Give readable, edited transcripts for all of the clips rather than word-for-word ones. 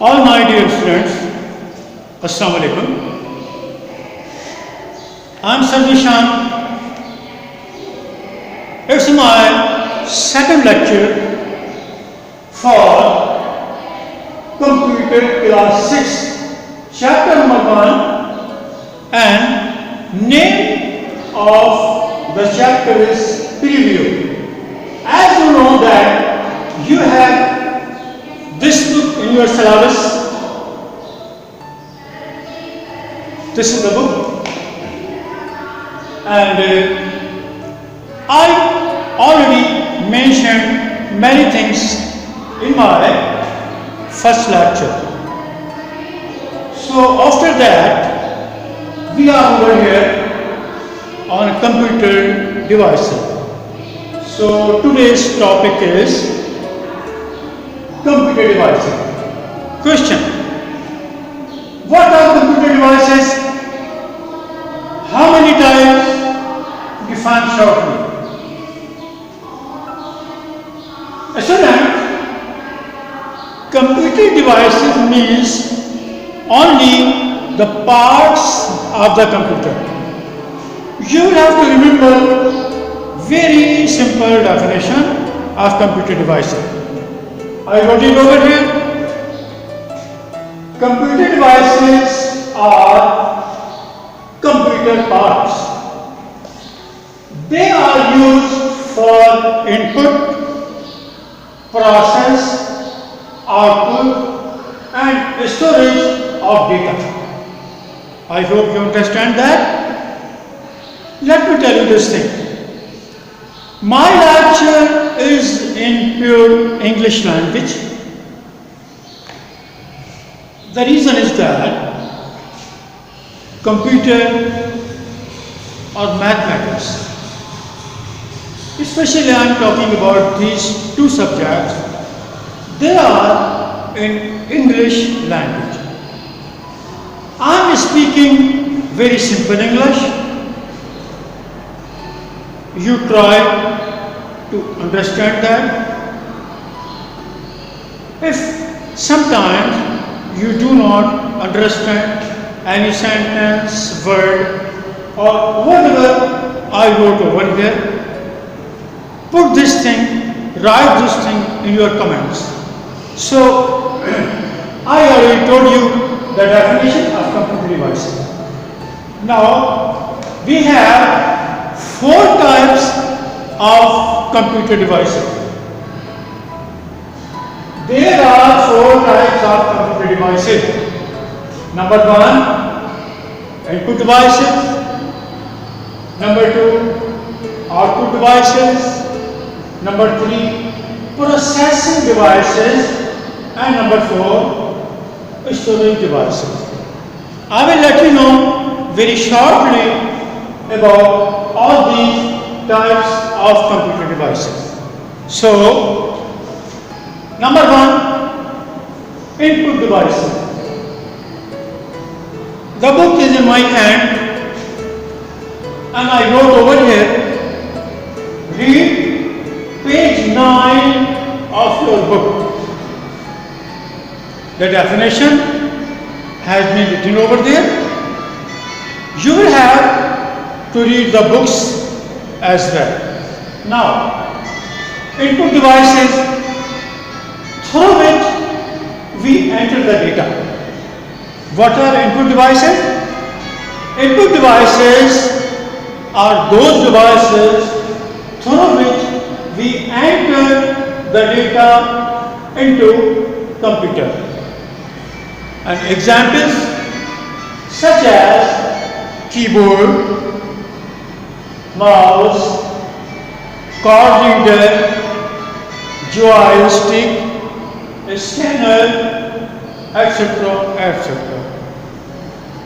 All my dear students, Assalamu alaikum. I am Sarvishan. It's my second lecture for computer class 6, chapter number 1, and name of the chapter is preview. As you know that you have this book in your syllabus. This is the book, and I already mentioned many things in my first lecture. So after that, we are over here on computer devices. So today's topic is computer devices. Question: what are computer devices? How many types? Define shortly. Student, computer devices means only the parts of the computer. You will have to remember very simple definition of computer devices. I wrote it over here. Computer devices are computer parts. They are used for input, process, output, and storage of data. I hope you understand that. Let me tell you this thing. My lecture is in pure English language. The reason is that computer or mathematics, especially I am talking about these two subjects, they are in English language. I am speaking very simple English. You try to understand that. If sometimes you do not understand any sentence, word, or whatever I wrote over here, put this thing, write this thing in your comments. So, I already told you the definition of computer devices. Now, we have 4 types of computer devices. There are 4 types of computer devices. Number 1, input devices. Number 2, output devices. Number 3, processing devices. And number 4, storage devices. I will let you know very shortly about all these types of computer devices. So, number 1, input devices. The book is in my hand and I wrote over here, read page 9 of your book. The definition has been written over there. You will have to read the books as well. Now, input devices through which we enter the data. What are input devices? Input devices are those devices through which we enter the data into computer. And examples such as keyboard, mouse, card reader, joystick, scanner, etc., etc.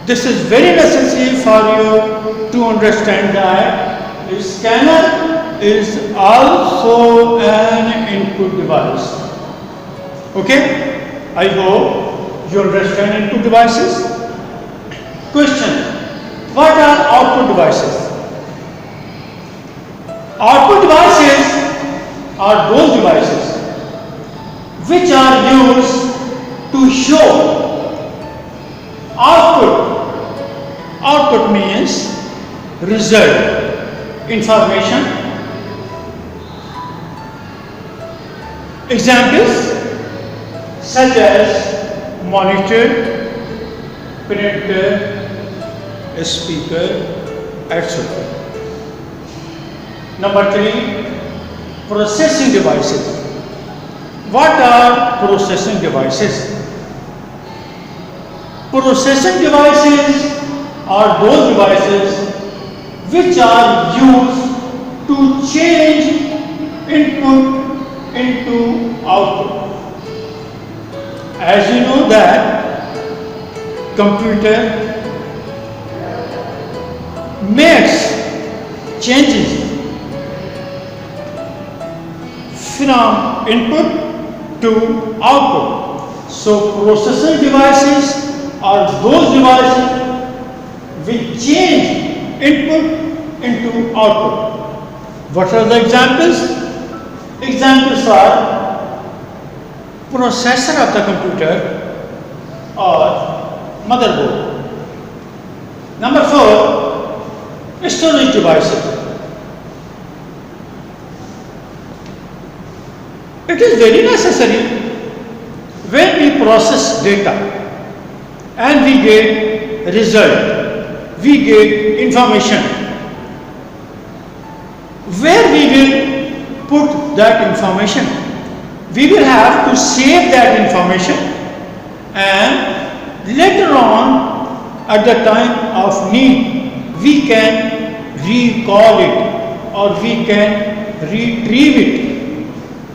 This is very necessary for you to understand that a scanner is also an input device. Okay? I hope you understand input devices. Question: what are output devices? Output devices are those devices which are used to to show output. Output means result, information. Examples such as monitor, printer, speaker, etc. Number 3, processing devices. What are processing devices? Processing devices are those devices which are used to change input into output. As you know that computer makes changes from input to output. So processing devices are those devices which change input into output. What are the examples? Examples are processor of the computer or motherboard. Number 4, storage devices. It is very necessary when we process data and we get result, we get information, where we will put that information. We will have to save that information, and later on at the time of need we can recall it or we can retrieve it.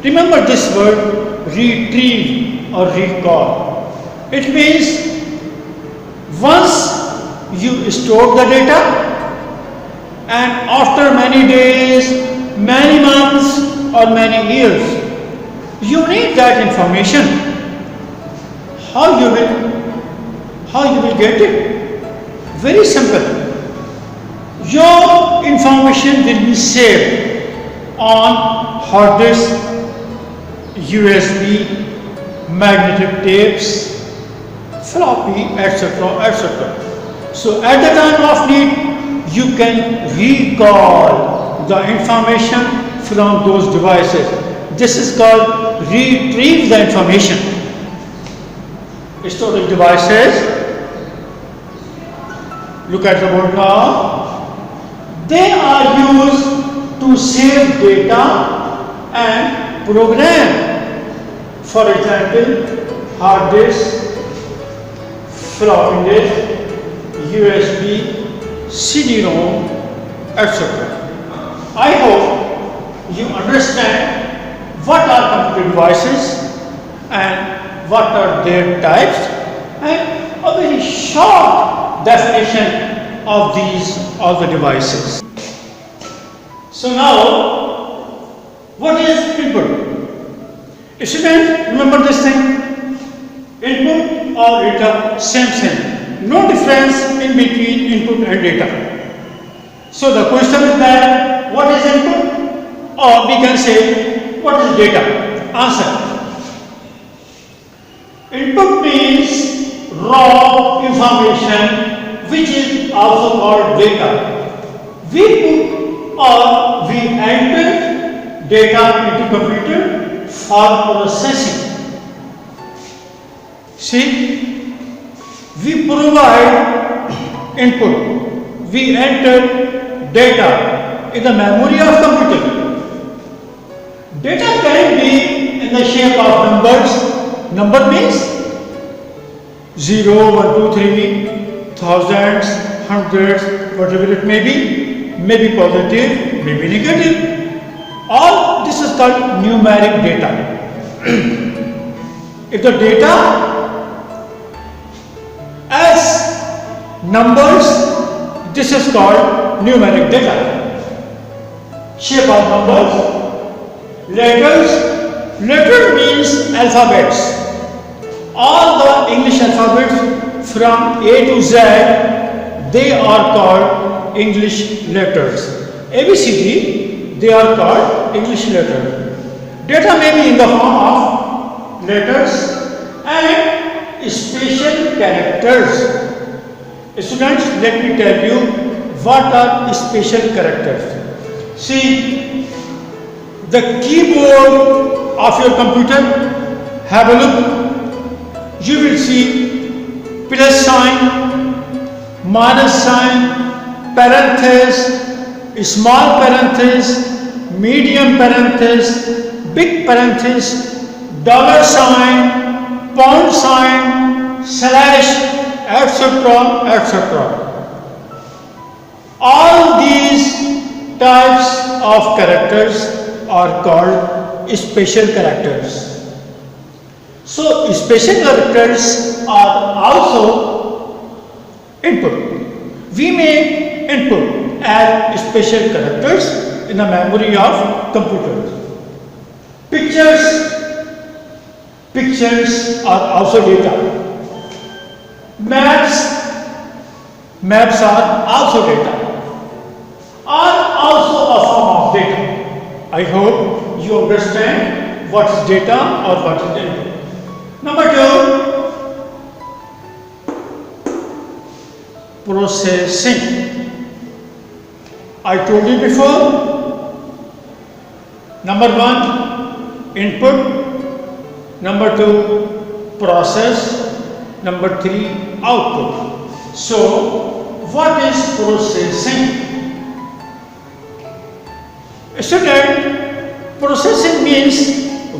Remember this word retrieve or recall. It means once you store the data and after many days, many months or many years, you need that information. How you will get it? Very simple. Your information will be saved on hard disk, USB, magnetic tapes, floppy, etc., etc. So at the time of need, you can recall the information from those devices. This is called retrieve the information. Storage devices, look at the board now. They are used to save data and program. For example, hard disk, floppy disk, USB, CD-ROM, etc. I hope you understand what are computer devices and what are their types, and a very short definition of all the devices. So now, what is input? Students, remember this thing? Input or data, same thing. No difference in between input and data. So the question is that what is input? Or we can say what is data? Answer. Input means raw information which is also called data. We put or we enter data into computer for processing. See, we provide input, we enter data in the memory of computer. Data can be in the shape of numbers. Number means 0, 1, 2, 3, thousands, hundreds, whatever it may be positive, maybe negative. All this is called numeric data. If the data as numbers, this is called numeric data. Shape of numbers, letters. Letter means alphabets. All the English alphabets from A to Z, they are called English letters. ABCD, they are called English letters. Data may be in the form of letters, and special characters. Students, let me tell you what are special characters. See, the keyboard of your computer, have a look. You will see plus sign, minus sign, parenthesis, small parenthesis, medium parenthesis, big parenthesis, dollar sign, pound sign, slash, etc., etc. All these types of characters are called special characters. So, special characters are also input. We may input as special characters in the memory of computers. Pictures are also data. Maps are also data, are also a form of data. I hope you understand what is data or what is input. Number 2, processing. I told you before, number 1, input, number 2, process, number 3, output. So, what is processing? Student, processing means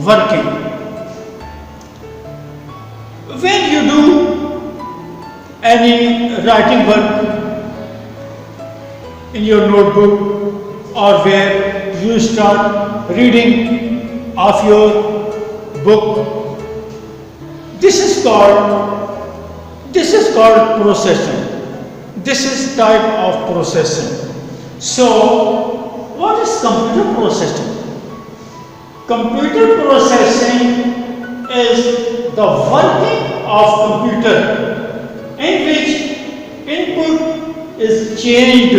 working. When you do any writing work in your notebook or where you start reading of your book, this is called processing. This is type of processing. So, what is computer processing? Computer processing is the working of computer in which input is changed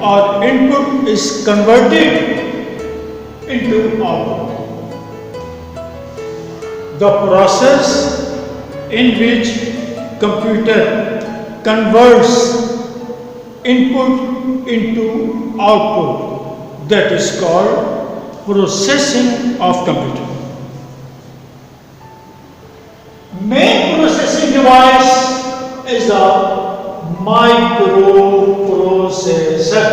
or input is converted into output. The process in which computer converts input into output, that is called processing of computer. Main processing device is a microprocessor.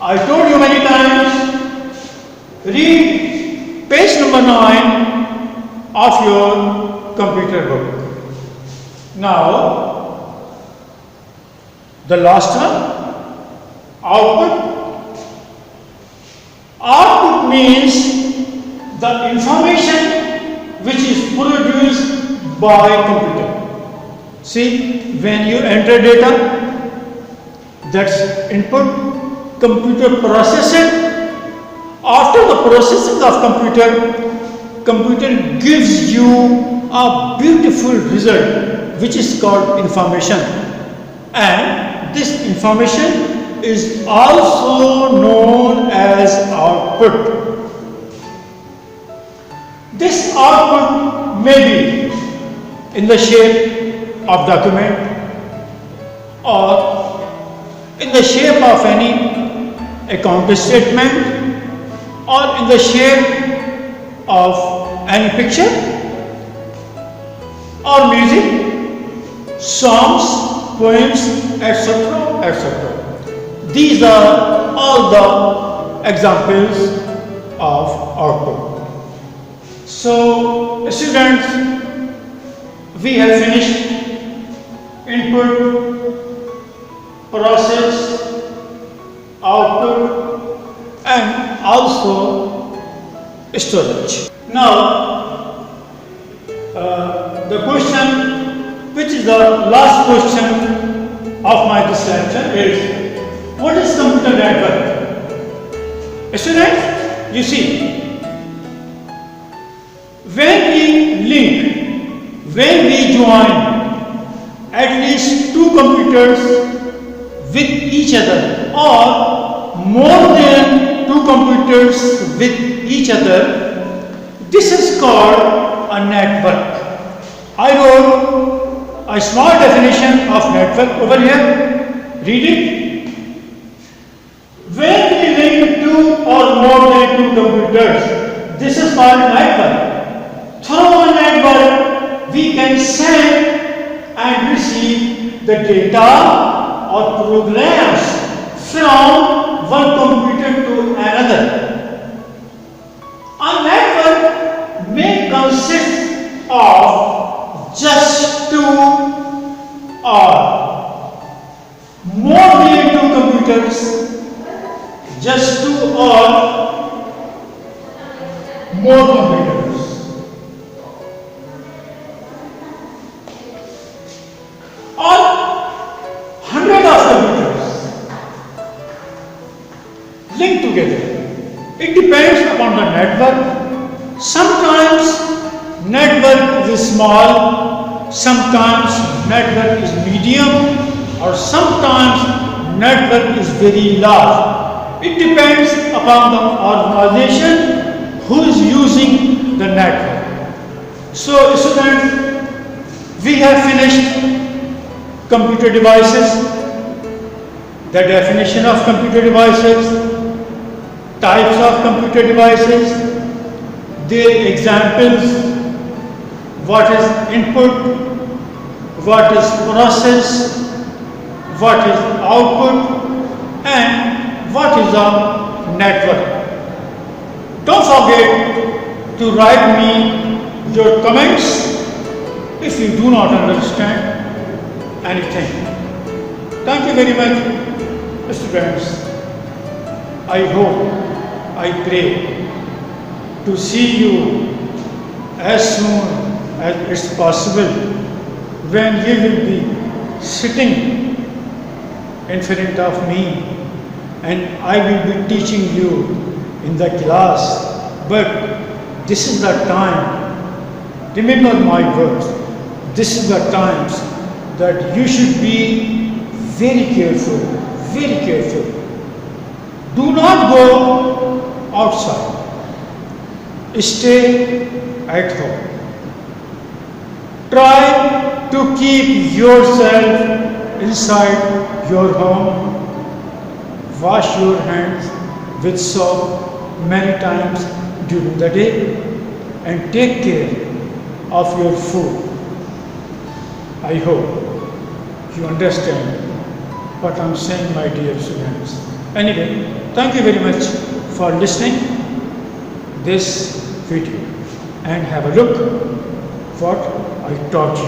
I told you many times, read page number 9 of your computer book. Now, the last one, output. Output means the information which is produced by computer. See, when you enter data, that's input, computer processes it. After the processing of computer gives you a beautiful result which is called information, and this information is also known as output. This output may be in the shape of document or in the shape of any account statement or in the shape of any picture or music, songs, poems, etc., etc. These are all the examples of output. So, students, we have finished input, process, output, and also storage. Now, the question, which is the last question of my this lecture, is what is computer network? Students, you see, when we join at least two computers with each other or more than two computers with each other, This is called a network. I wrote a small definition of network over here. Read it. When we link two or more than two computers, this is called network. Through a network, we can send and receive the data or programs from one computer to another. A network may consist of just two or more than two computers, just two or more computers. Or hundred of computers linked together. It depends upon the network. Sometimes network is small, sometimes network is medium, or sometimes network is very large. It depends upon the organization who is using the network. So students, we have finished computer devices, the definition of computer devices, types of computer devices, their examples, what is input, what is process, what is output, and what is a network. Don't forget to write me your comments if you do not understand anything. Thank you very much, students. I hope, I pray to see you as soon as it's possible when you will be sitting in front of me and I will be teaching you in the class. But this is the time, remember my words, this is the times that you should be very careful, very careful. Do not go outside. Stay at home. Try to keep yourself inside your home. Wash your hands with soap many times during the day and take care of your food. I hope you understand what I'm saying, my dear students. Anyway, thank you very much for listening this video and have a look what I taught you.